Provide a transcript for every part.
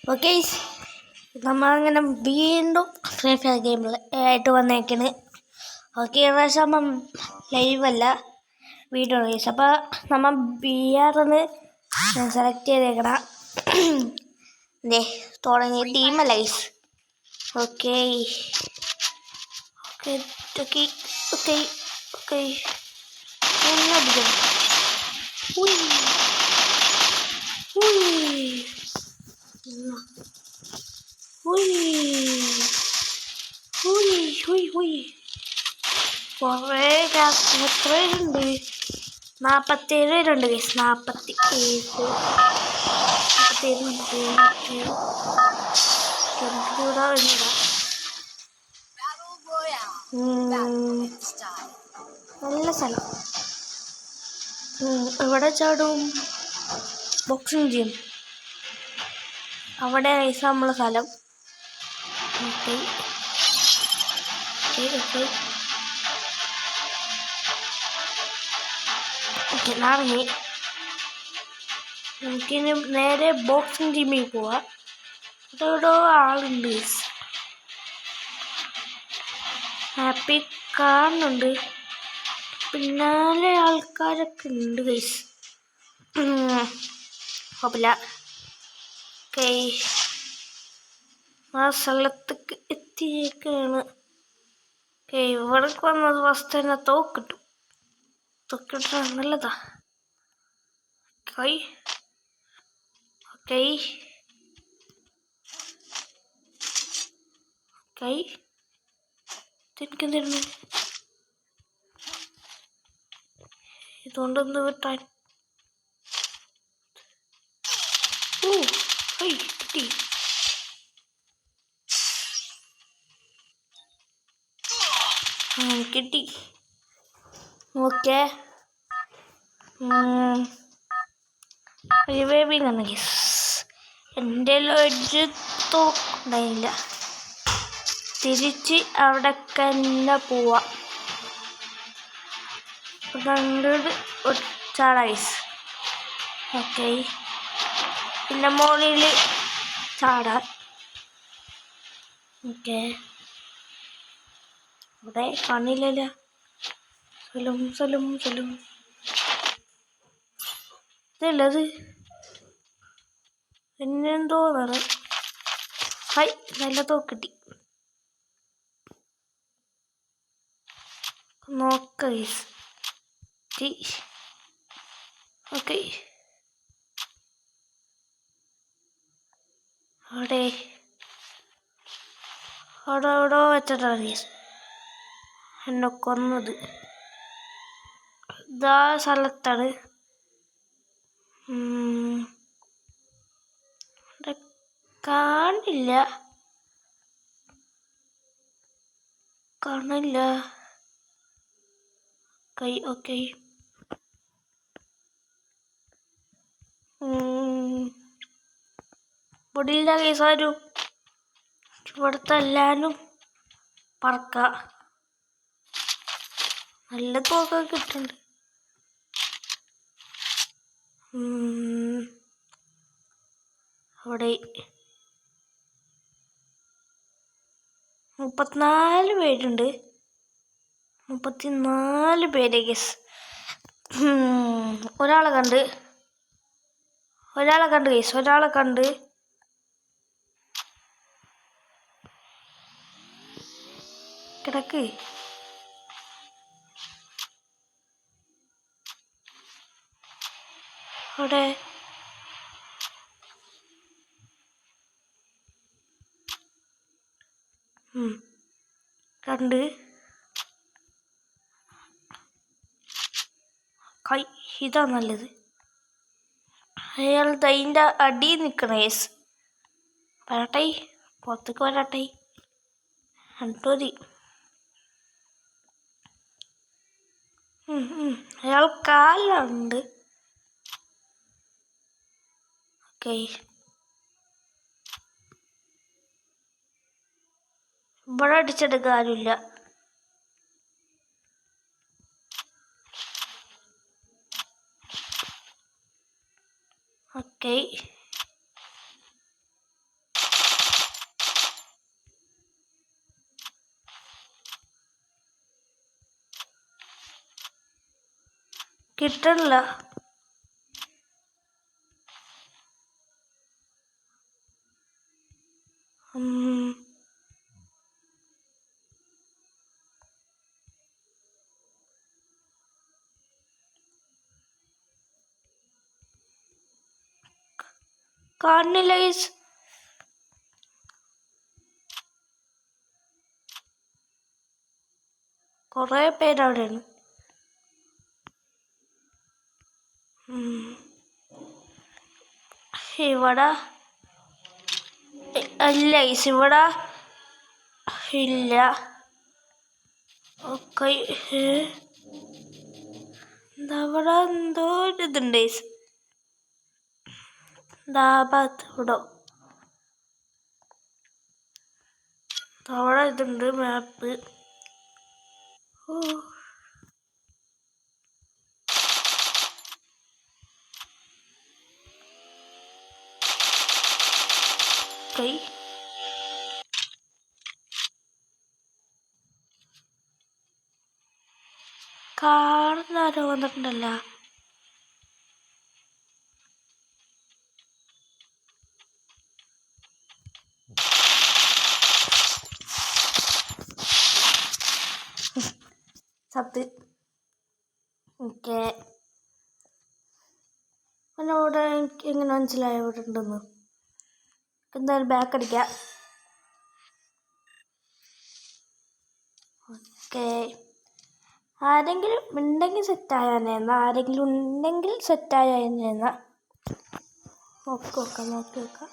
Okay, നമ്മളങ്ങനെ വീണ്ടും free fire ഗെയിമിൽ ആയിട്ട് വന്നേക്കണ്. ഓക്കെ, പക്ഷെ നമ്മൾ ലൈവല്ല, വീഡിയോ ഗെയിംസ്. അപ്പോൾ നമ്മൾ BR-ന്ന് സെലക്ട് ചെയ്തേക്കണം. തുടങ്ങിയ ടീമല്ല guys. Okay okay okay okay okay ഒന്നടിക്കണം. കുറേ എത്ര പേരുണ്ട്? 47 പേരുണ്ട് ഗൈസ്. 47 നല്ല സ്ഥലം. ഇവിടെ ചാടും ബോക്സിങ് ജിം. അവിടെ ഗൈസ് നമ്മളെ സ്ഥലം. ഓക്കെ ഓക്കെ ഇറങ്ങി. നമുക്കിനി നേരെ ബോക്സിങ് ജിമ്മിൽ പോവാം. ഇവിടെ ആളുണ്ട്, ഹാപ്പി കാണുന്നുണ്ട്. പിന്നാലെ ആൾക്കാരൊക്കെ ഉണ്ട് ഗൈസ്. കുഴപ്പമില്ല. ഓക്കെ, ആ സ്ഥലത്തേക്ക് എത്തിയേക്കാണ്. ഓക്കെ, ഇവിടേക്ക് വന്നത് ഫസ്റ്റ് തന്നെ തോക്കിട്ടു നല്ലതാ. ഓക്കെ ഓക്കെ ഓക്കെ എനിക്കെന്തിരുന്നു ഇതുകൊണ്ടൊന്ന് വിട്ടാൻ. കിട്ടി. കിട്ടി. ഓക്കെ, റിവൈവിങ് ആണ് ഗൈസ്. എൻ്റെ ഒരു തോക്കുണ്ടായില്ല. തിരിച്ച് അവിടെ തന്നെ പോവാം. ചാടാ ഗൈസ്. ഓക്കെ, പിന്നെ മോളിൽ ചാടാം. ഓക്കെ, ഇവിടെ കാണില്ലല്ലോ. സ്ഥലം ഇതല്ലത് പിന്നെന്തോ വേണം. ഹായ്, നല്ല തോക്കിട്ടി. നോക്ക ഗൈസ്. ഓക്കെ, അവിടെ വെച്ചിട്ടാണ് ഗൈസ് എന്നെ കൊന്നത്. ഇതാ സ്ഥലത്താണ്. കാണില്ല. ഓക്കെ പൊടിയില്ല കേസ്. ആരും ഇവിടുത്തെ എല്ലാവരും പറക്ക. നല്ല തോക്കൊക്കെ കിട്ടുന്നുണ്ട്. അവിടെ 34 പേരുണ്ട്. 34 പേര് ഗസ്. ഒരാളെ കണ്ട് ഗൈസ്. ഒരാളെ കണ്ട് കിടക്ക്. അവിടെ കണ്ട്. ഇതാ നല്ലത്. അയാൾ അതിൻ്റെ അടിയിൽ നിൽക്കണ ഗൈസ്. വരട്ടെ, പുറത്തേക്ക് വരട്ടെ. അണ്ടോതി അയാൾ കാലുണ്ട്. ഓക്കെ, ഇവിടെ അടിച്ചെടുക്കാൻ ആരുമില്ല. ഓക്കെ, കിട്ടണില്ല. കാണുന്നില്ല ഗൈസ്. കുറേ പേരവിടെയാണ്. ഇവിടെ ഇല്ല ഗൈസ്, ഇവിടെ ഇല്ല. ഓക്കെ, ഇവിടെ എന്തോ ഒരു ഇതുണ്ട് ഗൈസ്. ഇവിടെ അവിടെ ഇതുണ്ട് മാപ്പ്. ഓക്കെ, കാണുന്നാരോ വന്നിട്ടുണ്ടല്ലോ. സത്ത്. ഓക്കെ, അവിടെ എനിക്ക് എങ്ങനെ മനസ്സിലായി ഇവിടെ ഉണ്ടെന്ന്. എന്തായാലും ബാക്ക് അടിക്കാം. ഓക്കെ, ആരെങ്കിലും ഉണ്ടെങ്കിൽ സെറ്റായാനെന്നാ, ആരെങ്കിലും ഉണ്ടെങ്കിൽ സെറ്റായെന്നാ. നോക്കി നോക്കാം.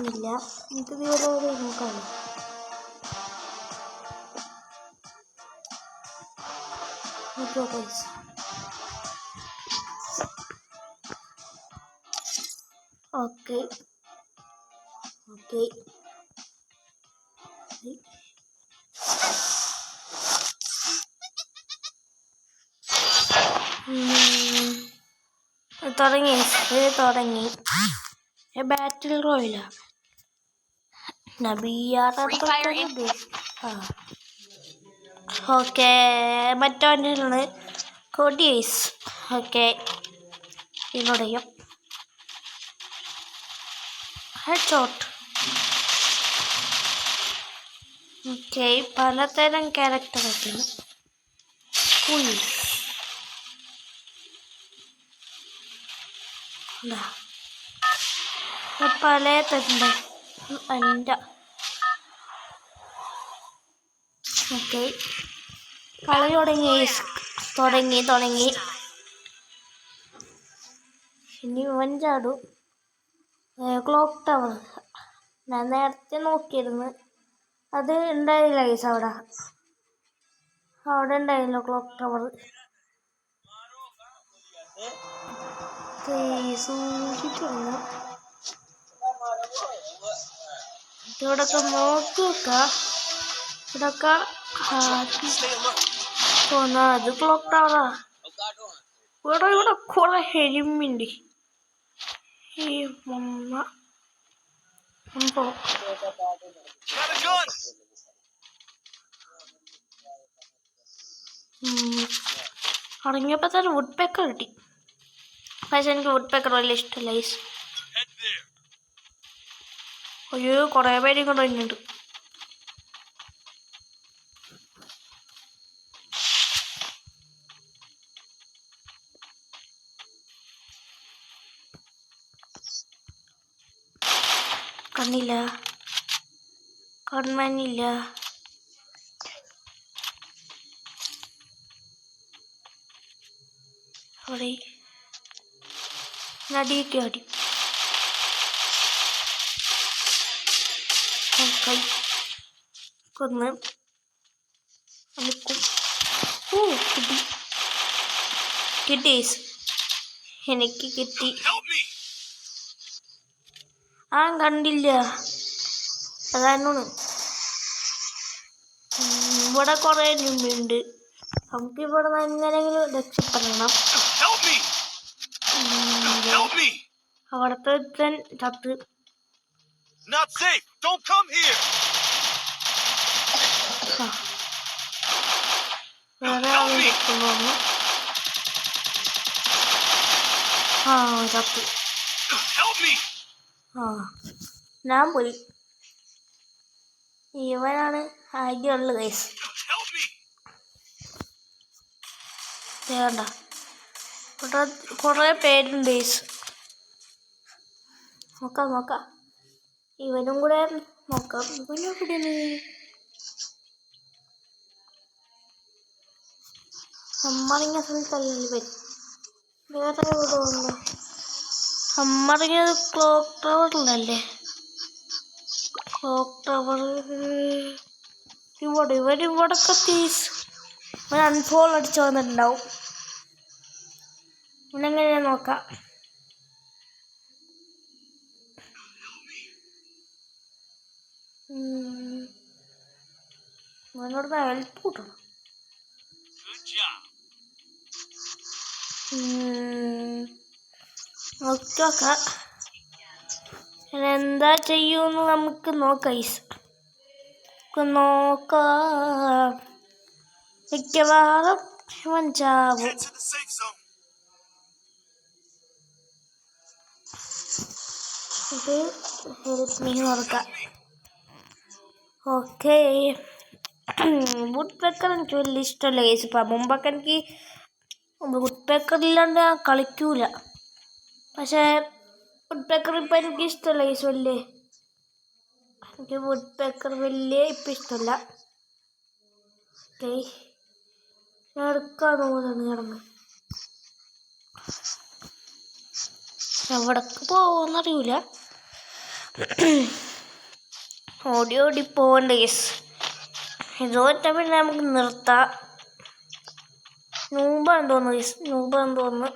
ഇല്ല, നമുക്ക് ഇവിടെ നോക്കാം. ഓക്കെ, തുടങ്ങി ബാറ്റിൽ റോയില ഓക്കെ, മറ്റോനാണ് കൊഡീസ്. ഓക്കെ, ഇതിനോടെയും ഹെഡ് ഷോട്ട്. ഓക്കെ, പലതരം ക്യാരക്ടറൊക്കെയാണ്. പലതരണ്ട് എൻ്റെ. ഓക്കെ, കളി തുടങ്ങി. ഇനി ഇവൻ ചാടും. ക്ലോക്ക് ടവർ ഞാൻ നേരത്തെ നോക്കിയിരുന്നു, അത് ഉണ്ടായില്ല ഗൈസ്. അവിടെ ഉണ്ടായില്ല ക്ലോക്ക് ടവർ. സൂക്ഷിച്ചില്ല. ഇവിടൊക്കെ നോക്കി വെക്കാം. ഇവിടൊക്കെ അത് ക്ലോക്ക് ടവറാ. ഇവിടെ കുറെ ഹെലിമുണ്ട്. ഇറങ്ങിയപ്പോ തന്നെ വുഡ് പേക്കർ കിട്ടി. പക്ഷെ എനിക്ക് വുഡ് പേക്കർ വലിയ ഇഷ്ടമല്ല. അയ്യോ, കുറേ പേരും കൊണ്ട് വരുന്നുണ്ട്. കണ്ണില്ല. അവിടെ നടിയൊക്കെ ആടി. കൊന്ന് കിട്ടി. എനിക്ക് കിട്ടി. കണ്ടില്ല. അതാണ് ഇവിടെ കുറെ ഉണ്ട്. നമുക്ക് ഇവിടെ എങ്ങനെയെങ്കിലും രക്ഷപ്പെടണം. അവിടുത്തെ ചത്ത്. വേറെ ആളുന്നു. ചത്തു. ഞാൻ പോയി. ഇവനാണ് ആദ്യമുള്ളത് ഗൈസ്. വേണ്ട, ഇവിടെ കുറേ പേരുണ്ട് ഗൈസ്. നോക്കാം. ഇവനും കൂടെ നോക്കാം. ഇവനെവിടെയാണ്? അമ്മറിഞ്ഞ സ്ഥലത്തല്ലേ ഇവൻ. വേറെ എവിടെ ഉണ്ടോ? അമ്മറിഞ്ഞത് ക്ലോക്ക് ടവറിലല്ലേ? ക്ലോക്ക് ടവർ ഇവിടെ കത്തീസ്. ഇവൻ അൺഫോൾ അടിച്ചു വന്നിട്ടുണ്ടാവും. ഇവനെങ്ങനെയാ നോക്കാം. ഇവനോട് ഹെൽപ്പ് കൂട്ടണം. നോക്കാം എന്താ ചെയ്യൂന്ന് നമുക്ക് നോക്കാം. മിക്കവാറും ഇവൻ ചാവും. ഇത് ഹെൽപ്പ് മീ നോക്കാം. ഓക്കെ, വുഡ് പേക്കർ എനിക്ക് വലിയ ഇഷ്ടമല്ല ഗൈസ്. ഇപ്പം മുമ്പൊക്കെ എനിക്ക് വുഡ് പേക്കറില്ലാണ്ട് ഞാൻ കളിക്കൂല. പക്ഷേ വുഡ് പേക്കർ ഇപ്പം എനിക്ക് ഇഷ്ടമല്ല ഗൈസ്. എനിക്ക് വുഡ് പേക്കർ വലിയ ഇപ്പം ഇഷ്ടമല്ല. ഓക്കെ, ഞാൻ എടുക്കാൻ തോന്നുന്നുണ്ട് കിടന്ന്. എവിടേക്ക് പോകുമെന്നറിയില്ല. ഓടി പോകണ്ട ഗൈസ്. ഇതോറ്റ പിന്നെ നമുക്ക് നിർത്താം. നൂമ്പാന്ന് തോന്നുന്നു.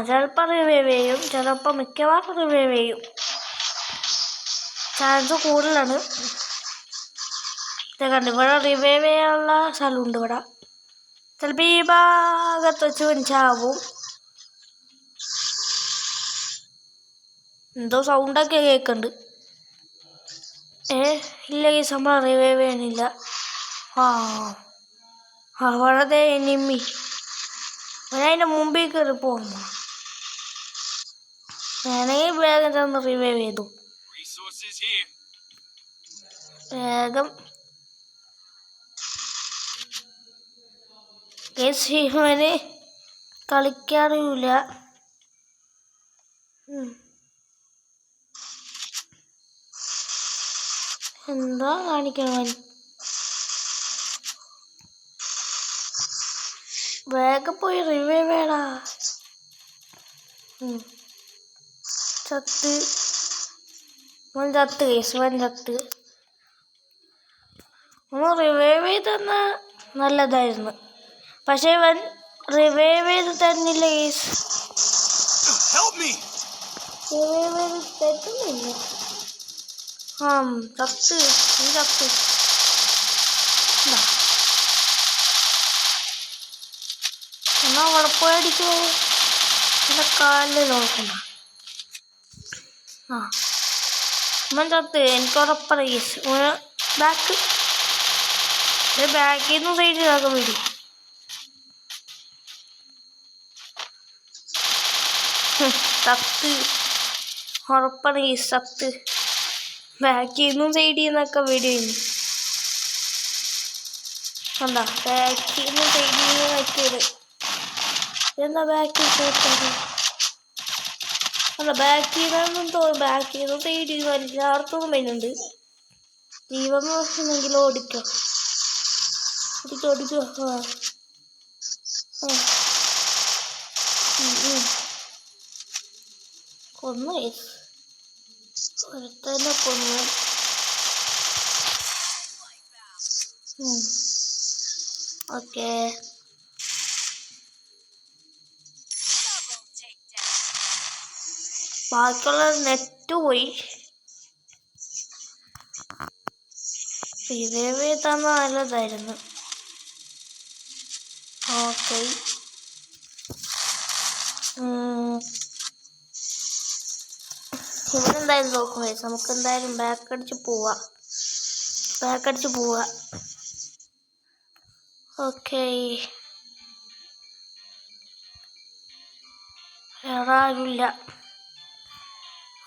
ചിലപ്പോൾ റിവൈവ് ചെയ്യും, ചിലപ്പോൾ മിക്കവാറും റിവൈവ് ചെയ്യും. ചാൻസ് കൂടുതലാണ്. കണ്ട് ഇവിടെ റിവൈവ് ചെയ്യാനുള്ള സ്ഥലമുണ്ട്. ഇവിടെ ചിലപ്പോൾ ഈ ഭാഗത്ത് വെച്ച് ചാവും. എന്തോ സൗണ്ടൊക്കെ കേൾക്കുന്നുണ്ട്. ഇല്ല ഈ സംഭവം റിവൈവ് ചെയ്യണില്ല. അവിടെ എനിമി. അതിൻ്റെ മുമ്പിൽ കയറി പോകുന്നു. ഞാനെങ്കിൽ വേഗം ചെന്ന് റിവൈവ് ചെയ്തു. വേഗം ഇവന് കളിക്കാറില്ല. എന്താ കാണിക്കണവൻ? വേഗം പോയി റിവൈവ് ചെയ്യടാ. ചത്ത്. ഒന്ന് റിവൈവ് ചെയ്ത് തന്നാൽ നല്ലതായിരുന്നു. പക്ഷേ ഇവൻ റിവൈവ് ചെയ്ത് തരുന്നില്ല ഗൈസ്. തരുന്നില്ല. ചത്ത്. എന്നാ അവിടെ പോയടിക്കോ. എൻ്റെ കാലിൽ നോക്കണ്ട. ഇവൻ ചത്ത്. എനിക്ക് ഉറപ്പറ ഗൈസ്. ബാക്കിൽ നിന്ന് സൈഡിലൊക്കെ വരും. ചത്ത്. ഉറപ്പാണ് ഗൈസ് ചത്ത്. ബാക്കിൽ നിന്നും സൈഡിൽ നിന്നൊക്കെ വരും. എന്താ ബാക്കിൽ നിന്ന് സൈഡിൽ നിന്ന് വെക്കിയത്? എന്താ ബാക്കിൽ കേട്ടത്? അല്ല ബാക്കിൽ നിന്ന് സൈഡിൽ നിന്ന് എല്ലായിടത്തൊന്നും വരുന്നുണ്ട്. ജീവൻ നോക്കുന്നെങ്കിൽ ഓടിക്കോ. കൊന്നു ഒരുത്തന്നെ കൊന്നു. ഓക്കെ, ബാക്കിയുള്ള നെറ്റ് പോയി. റിവൈവ് ചെയ്താൽ നല്ലതായിരുന്നു. ഓക്കെ, ഇവിടെ എന്തായാലും നോക്കും. നമുക്ക് എന്തായാലും ബാക്ക് അടിച്ച് പോവാം. ബാക്കടിച്ച് പോവുക. ഓക്കെ, വേറെ ആരുമില്ല.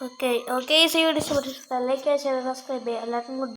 ഓക്കെ, സീ യു ഡിസ് ലൈക്ക്, ഷെയർ, സബ്സ്ക്രൈബ് ചെയ്യുക. എല്ലാവർക്കും ഗുഡ്.